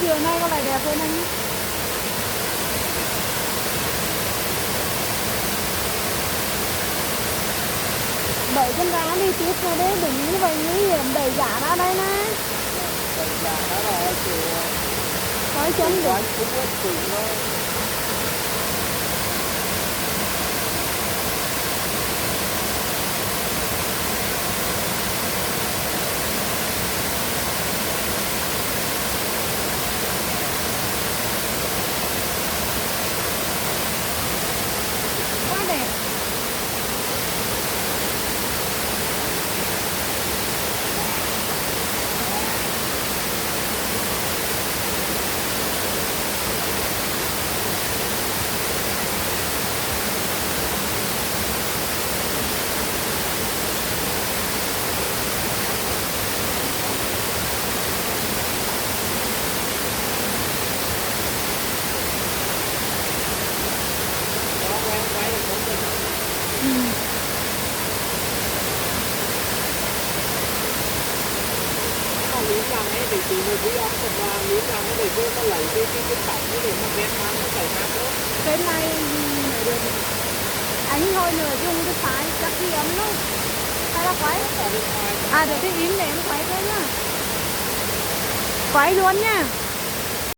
chiều nay con này đẹp hơn anh. Đẩy chân ra đi tiếp ra đấy, đừng như vậy nguy hiểm, đẩy giả ra đây nè. Đẩy giả ra là kiểu Nói chân được. quán cũng có chịu thôi. Quá đẹp. Ừ. Miếng răng ấy để tí nữa quý ông thật là miếng răng ấy để vô ta lấy cái cọng ấy để mà ghép mang nó chảy ra nữa. Cái này mới được. Anh thôi nữa dùng cái phái chắc khi ấm luôn. Hay là quay? À được cái im để em quay thôi nhá. Quay luôn nha.